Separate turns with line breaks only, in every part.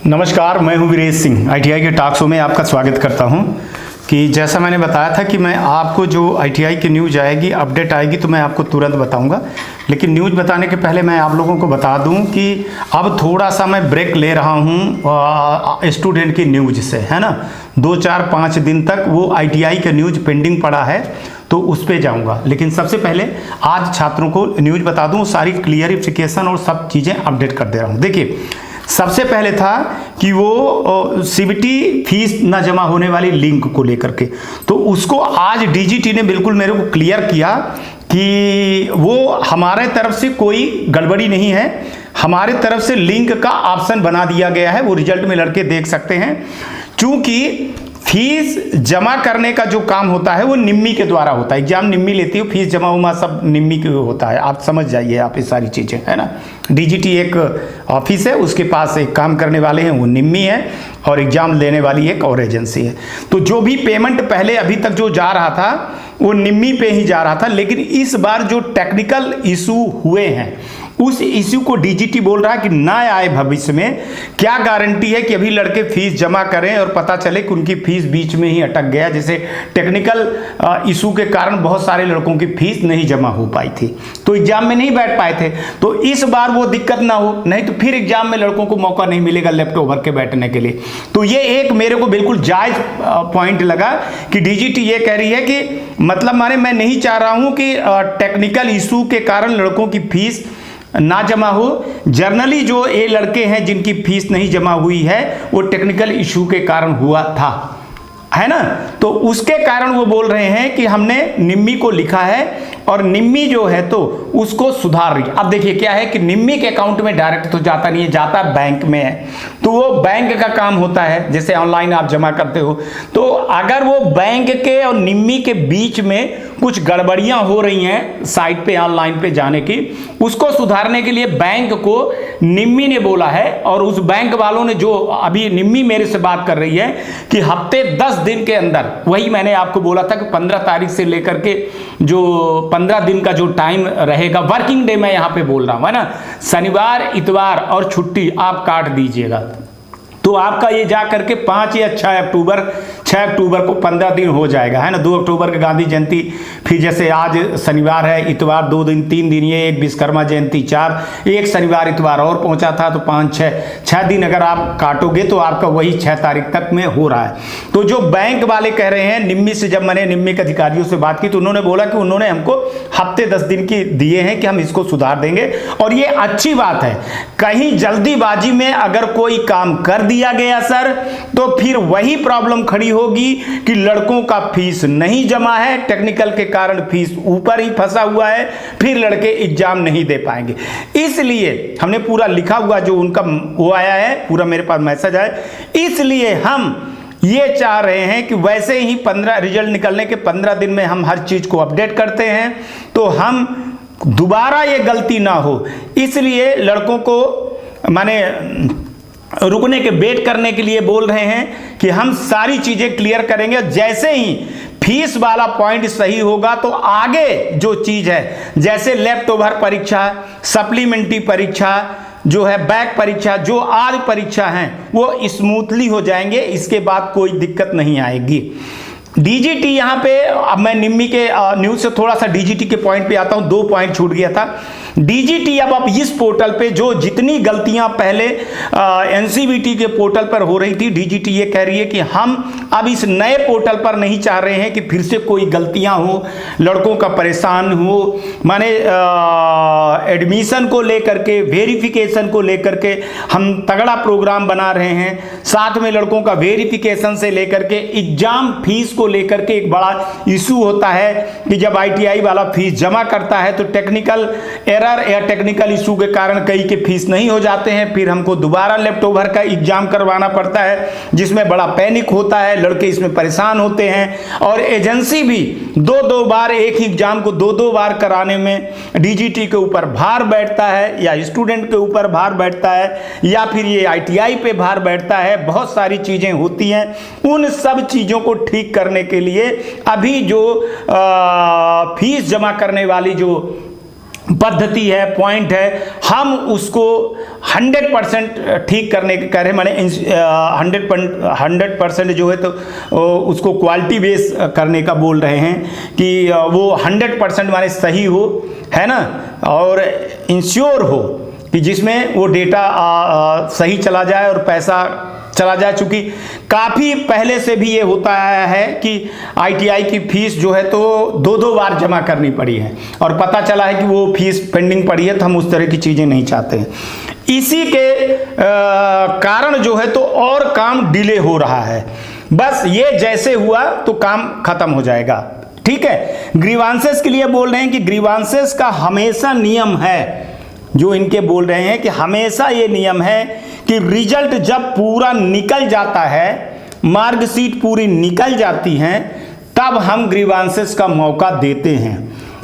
नमस्कार, मैं हूं वीरेश सिंह। आईटीआई के टॉक शो में आपका स्वागत करता हूं कि जैसा मैंने बताया था कि मैं आपको जो आईटीआई की न्यूज़ आएगी, अपडेट आएगी तो मैं आपको तुरंत बताऊंगा। लेकिन न्यूज़ बताने के पहले मैं आप लोगों को बता दूं कि अब थोड़ा सा मैं ब्रेक ले रहा हूं स्टूडेंट की न्यूज़ से, है ना। 2-4-5 दिन तक वो आईटीआई का न्यूज़ पेंडिंग पड़ा है तो उस पर जाऊंगा। लेकिन सबसे पहले आज छात्रों को न्यूज़ बता दूँ, सारी क्लियरिफिकेशन और सब चीज़ें अपडेट कर दे रहा हूँ। देखिए, सबसे पहले था कि वो सीबीटी फीस ना जमा होने वाली लिंक को लेकर के, तो उसको आज डीजीटी ने बिल्कुल मेरे को क्लियर किया कि वो हमारे तरफ से कोई गड़बड़ी नहीं है। हमारे तरफ से लिंक का ऑप्शन बना दिया गया है, वो रिजल्ट में लड़के देख सकते हैं। चूंकि फीस जमा करने का जो काम होता है वो निम्मी के द्वारा होता है। एग्जाम निम्मी लेती है, फीस जमा उमा सब निम्मी के होता है। आप समझ जाइए, आप ये सारी चीज़ें, है ना। डीजीटी एक ऑफिस है, उसके पास एक काम करने वाले हैं वो निम्मी है, और एग्जाम लेने वाली एक और एजेंसी है। तो जो भी पेमेंट पहले अभी तक जो जा रहा था वो निम्मी पे ही जा रहा था। लेकिन इस बार जो टेक्निकल इशू हुए हैं उस इश्यू को डीजीटी बोल रहा है कि ना आए भविष्य में। क्या गारंटी है कि अभी लड़के फीस जमा करें और पता चले कि उनकी फीस बीच में ही अटक गया। जैसे टेक्निकल इशू के कारण बहुत सारे लड़कों की फीस नहीं जमा हो पाई थी, तो एग्जाम में नहीं बैठ पाए थे। तो इस बार वो दिक्कत ना हो, नहीं तो फिर एग्जाम में लड़कों को मौका नहीं मिलेगा लेफ्ट ओवर के बैठने के लिए। तो ये एक मेरे को बिल्कुल जायज पॉइंट लगा कि डीजीटी ये कह रही है कि मतलब माने मैं नहीं चाह रहा हूं कि टेक्निकल इशू के कारण लड़कों की फीस ना जमा हो। जर्नली जो ये लड़के हैं जिनकी फीस नहीं जमा हुई है वो टेक्निकल इशू के कारण हुआ था, है ना। तो उसके कारण वो बोल रहे हैं कि हमने निम्मी को लिखा है और निम्मी जो है तो उसको सुधार रही है। अब देखिए क्या है कि निम्मी के अकाउंट में डायरेक्ट तो जाता नहीं है, जाता बैंक में है। तो वो बैंक का काम होता है, जैसे ऑनलाइन आप जमा करते हो। तो अगर वो बैंक के और निम्मी के बीच में कुछ गड़बड़ियां हो रही हैं साइट पे ऑनलाइन पे जाने की, उसको सुधारने के लिए बैंक को निम्मी ने बोला है। और उस बैंक वालों ने जो अभी निम्मी मेरे से बात कर रही है कि हफ्ते 10 दिन के अंदर, वही मैंने आपको बोला था कि 15 तारीख से लेकर के जो 15 दिन का जो टाइम रहेगा, वर्किंग डे मैं यहाँ पे बोल रहा हूँ, है ना। शनिवार, इतवार और छुट्टी आप काट दीजिएगा तो आपका ये जा करके 5 या 6 अक्टूबर को 15 दिन हो जाएगा, है ना। 2 अक्टूबर की गांधी जयंती, फिर जैसे आज शनिवार है, इतवार 2 दिन, 3 दिन, ये एक विश्वकर्मा जयंती 4, एक शनिवार इतवार और पहुंचा था तो 5-6 दिन अगर आप काटोगे तो आपका वही 6 तारीख तक में हो रहा है। तो जो बैंक वाले कह रहे हैं, निम्मी से जब मैंने निम्मी के अधिकारियों से बात की तो उन्होंने बोला कि उन्होंने हमको हफ्ते 10 दिन की दिए हैं कि हम इसको सुधार देंगे। और ये अच्छी बात है। कहीं जल्दीबाजी में अगर कोई काम कर दिया गया सर, तो फिर वही प्रॉब्लम खड़ी होगी कि लड़कों का फीस नहीं जमा है, टेक्निकल के कारण फीस ऊपर ही फंसा हुआ है, फिर लड़के एग्जाम नहीं दे पाएंगे। इसलिए हमने पूरा लिखा हुआ जो उनका वो आया है, पूरा मेरे पास मैसेज है। इसलिए हम ये चाह रहे हैं कि वैसे ही 15 रिजल्ट निकलने के 15 दिन में हम हर चीज को अपडेट करते हैं, तो हम दोबारा ये गलती ना हो, इसलिए लड़कों को माने रुकने के वेट करने के लिए बोल रहे हैं कि हम सारी चीजें क्लियर करेंगे। जैसे ही फीस वाला पॉइंट सही होगा तो आगे जो चीज है, जैसे लेफ्ट ओवर परीक्षा, सप्लीमेंट्री परीक्षा जो है, बैक परीक्षा, जो आज परीक्षा हैं वो स्मूथली हो जाएंगे। इसके बाद कोई दिक्कत नहीं आएगी। डीजीटी यहाँ पे, अब मैं निम्मी के न्यूज से थोड़ा सा डीजीटी के पॉइंट पे आता हूँ, 2 पॉइंट छूट गया था। डीजीटी अब इस पोर्टल पे जो जितनी गलतियां पहले एनसीवीटी के पोर्टल पर हो रही थी, डीजीटी ये कह रही है कि हम अब इस नए पोर्टल पर नहीं चाह रहे हैं कि फिर से कोई गलतियां हो, लड़कों का परेशान हो। माने एडमिशन को लेकर के, वेरिफिकेशन को लेकर के हम तगड़ा प्रोग्राम बना रहे हैं। साथ में लड़कों का वेरिफिकेशन से लेकर के एग्जाम फीस को लेकर के एक बड़ा इशू होता है कि जब आईटीआई वाला फीस जमा करता है तो टेक्निकल एरर या टेक्निकल इशू के कारण कई के फीस नहीं हो जाते हैं, फिर हमको दोबारा लेफ्ट ओवर का एग्जाम करवाना पड़ता है, जिसमें बड़ा पैनिक होता है, लड़के इसमें परेशान होते हैं। और एजेंसी भी 2-2 बार एक ही एग्जाम को 2-2 बार कराने में डीजीटी के ऊपर भार बैठता है, या स्टूडेंट के ऊपर भार बैठता है, या फिर ये आईटीआई पे भार बैठता है। बहुत सारी चीजें होती हैं। उन सब चीजों को ठीक करने के लिए अभी जो फीस जमा करने वाली जो पद्धति है, पॉइंट है, हम उसको 100% ठीक करने के कह रहे, माने 100% जो है तो उसको क्वालिटी बेस करने का बोल रहे हैं कि वो 100% माने सही हो, है ना, और इंश्योर हो कि जिसमें वो डेटा सही चला जाए और पैसा चला जाए। चूँकि काफ़ी पहले से भी ये होता है कि ITI की फीस जो है तो 2-2 बार जमा करनी पड़ी है और पता चला है कि वो फीस पेंडिंग पड़ी है, तो हम उस तरह की चीज़ें नहीं चाहते हैं। इसी के कारण जो है तो और काम डिले हो रहा है। बस ये जैसे हुआ तो काम खत्म हो जाएगा, ठीक है। ग्रीवांसेस के लिए बोल रहे हैं कि ग्रीवांसेस का हमेशा नियम है, जो इनके बोल रहे हैं कि हमेशा ये नियम है कि रिजल्ट जब पूरा निकल जाता है, मार्कशीट पूरी निकल जाती हैं, तब हम ग्रीवांसेस का मौका देते हैं।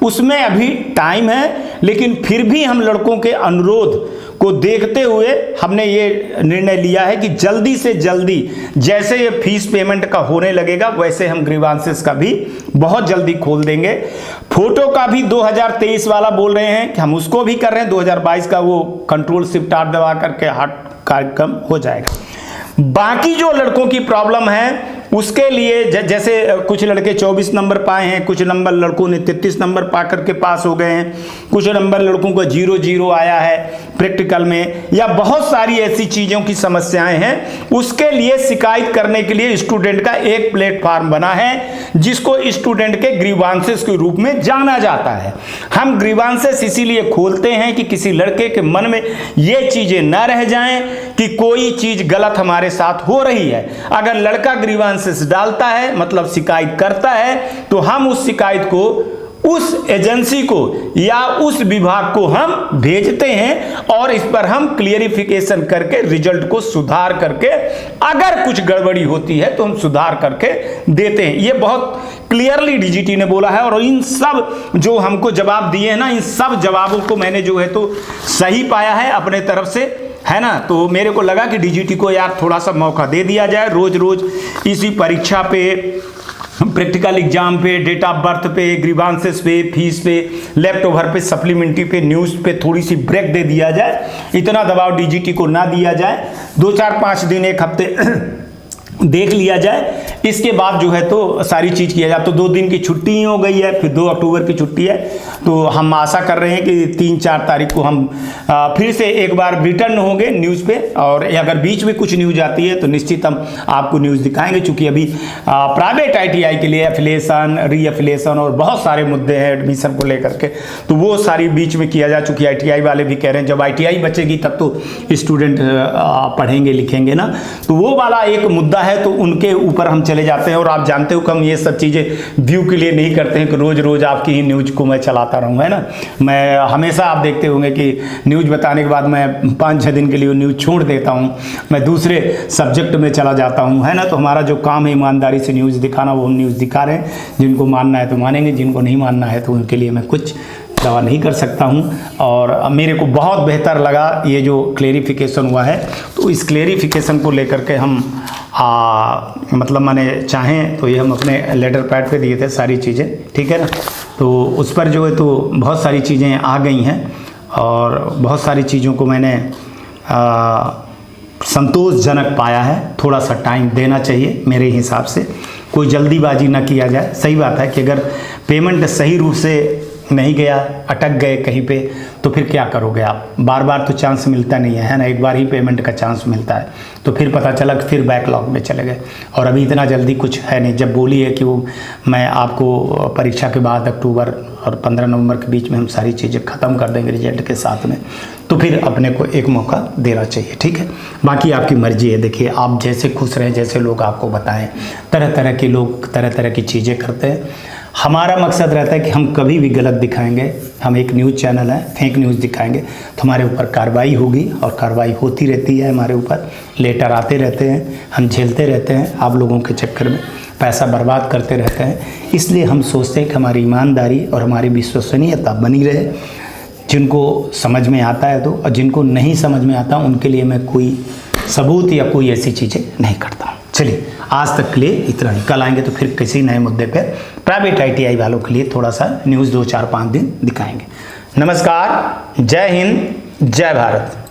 उसमें अभी टाइम है, लेकिन फिर भी हम लड़कों के अनुरोध को देखते हुए हमने ये निर्णय लिया है कि जल्दी से जल्दी जैसे ये फीस पेमेंट का होने लगेगा वैसे हम ग्रीवांसेस का भी बहुत जल्दी खोल देंगे। फोटो का भी 2023 वाला बोल रहे हैं कि हम उसको भी कर रहे हैं, 2022 का वो कंट्रोल शिफ्ट आर दबा करके हट कार्यक्रम हो जाएगा। बाकी जो लड़कों की प्रॉब्लम है उसके लिए जैसे कुछ लड़के 24 नंबर पाए हैं, कुछ नंबर लड़कों ने 33 नंबर पा करके पास हो गए हैं, कुछ नंबर लड़कों को 0-0 आया है प्रैक्टिकल में, या बहुत सारी ऐसी चीज़ों की समस्याएं हैं। उसके लिए शिकायत करने के लिए स्टूडेंट का एक प्लेटफार्म बना है जिसको स्टूडेंट के ग्रीवांसेस के रूप में जाना जाता है। हम ग्रीवांसेस इसीलिए खोलते हैं कि किसी लड़के के मन में ये चीज़ें न रह जाएं कि कोई चीज़ गलत हमारे साथ हो रही है। अगर लड़का ग्रीवांसेस डालता है, मतलब शिकायत करता है, तो हम उस शिकायत को उस एजेंसी को या उस विभाग को हम भेजते हैं और इस पर हम क्लियरिफिकेशन करके रिजल्ट को सुधार करके, अगर कुछ गड़बड़ी होती है तो हम सुधार करके देते हैं। ये बहुत क्लियरली DGT ने बोला है और इन सब जो हमको जवाब दिए हैं ना, इन सब जवाबों को मैंने जो है तो सही पाया है अपने तरफ से, है ना। तो मेरे को लगा कि DGT को यार थोड़ा सा मौका दे दिया जाए। रोज रोज इसी परीक्षा पे, प्रैक्टिकल एग्जाम पे, डेट ऑफ बर्थ पे, ग्रीवांसेस पे, फीस पे, लेफ्ट ओवर पे, सप्लीमेंट्री पे, न्यूज़ पे थोड़ी सी ब्रेक दे दिया जाए। इतना दबाव DGT को ना दिया जाए, 2-4-5 दिन, 1 हफ्ते देख लिया जाए, इसके बाद जो है तो सारी चीज़ किया जाए। तो 2 दिन की छुट्टी ही हो गई है, फिर 2 अक्टूबर की छुट्टी है, तो हम आशा कर रहे हैं कि 3-4 तारीख को हम फिर से एक बार रिटर्न होंगे न्यूज़ पे, और अगर बीच में कुछ न्यूज़ आती है तो निश्चित हम आपको न्यूज़ दिखाएंगे। चूँकि अभी प्राइवेट ITI के लिए एफिलिएशन, रीएफिलिएशन और बहुत सारे मुद्दे हैं एडमिशन को लेकर के, तो वो सारी बीच में किया जा चुकी है। ITI वाले भी कह रहे हैं जब ITI बचेगी तब तो स्टूडेंट पढ़ेंगे लिखेंगे ना, तो वो वाला एक मुद्दा है, तो उनके ऊपर हम चले जाते हैं। और आप जानते हो कि हम ये सब चीज़ें व्यू के लिए नहीं करते हैं कि रोज़ रोज़ आपकी ही न्यूज़ को मैं चलाता रहूँ, है ना। मैं हमेशा, आप देखते होंगे कि न्यूज़ बताने के बाद मैं 5-6 दिन के लिए न्यूज़ छोड़ देता हूँ, मैं दूसरे सब्जेक्ट में चला जाता हूँ, है ना। तो हमारा जो काम है ईमानदारी से न्यूज़ दिखाना, वो हम न्यूज़ दिखा रहे हैं। जिनको मानना है तो मानेंगे, जिनको नहीं मानना है तो उनके लिए मैं कुछ दवा नहीं कर सकता हूं। और मेरे को बहुत बेहतर लगा ये जो क्लेरिफिकेशन हुआ है, तो इस क्लेरिफिकेशन को लेकर के हम मतलब मैंने चाहें तो ये हम अपने लेटर पैड पे दिए थे सारी चीज़ें, ठीक है ना। तो उस पर जो है तो बहुत सारी चीज़ें आ गई हैं और बहुत सारी चीज़ों को मैंने संतोषजनक पाया है। थोड़ा सा टाइम देना चाहिए मेरे हिसाब से, कोई जल्दीबाजी ना किया जाए। सही बात है कि अगर पेमेंट सही रूप से नहीं गया, अटक गए कहीं पे, तो फिर क्या करोगे आप। बार बार तो चांस मिलता नहीं है ना, एक बार ही पेमेंट का चांस मिलता है। तो फिर पता चला कि फिर बैकलॉग में चले गए, और अभी इतना जल्दी कुछ है नहीं। जब बोली है कि वो मैं आपको परीक्षा के बाद अक्टूबर और 15 नवंबर के बीच में हम सारी चीज़ें ख़त्म कर देंगे रिजल्ट के साथ में, तो फिर अपने को एक मौका देना चाहिए, ठीक है। बाकी आपकी मर्जी है, देखिए आप जैसे खुश रहें, जैसे लोग आपको बताएं। तरह तरह के लोग तरह तरह की चीज़ें करते हैं। हमारा मकसद रहता है कि हम कभी भी गलत दिखाएंगे, हम एक न्यूज़ चैनल है, फेक न्यूज़ दिखाएंगे तो हमारे ऊपर कार्रवाई होगी, और कार्रवाई होती रहती है हमारे ऊपर। लेटर आते रहते हैं, हम झेलते रहते हैं, आप लोगों के चक्कर में पैसा बर्बाद करते रहते हैं। इसलिए हम सोचते हैं कि हमारी ईमानदारी और हमारी विश्वसनीयता बनी रहे। जिनको समझ में आता है तो, और जिनको नहीं समझ में आता उनके लिए मैं कोई सबूत या कोई ऐसी चीज़ें नहीं करता हूँ। चलिए आज तक के लिए इतना ही, कल आएंगे तो फिर किसी नए मुद्दे पे प्राइवेट ITI वालों के लिए थोड़ा सा न्यूज़ 2-4-5 दिन दिखाएंगे। नमस्कार, जय हिंद, जय भारत।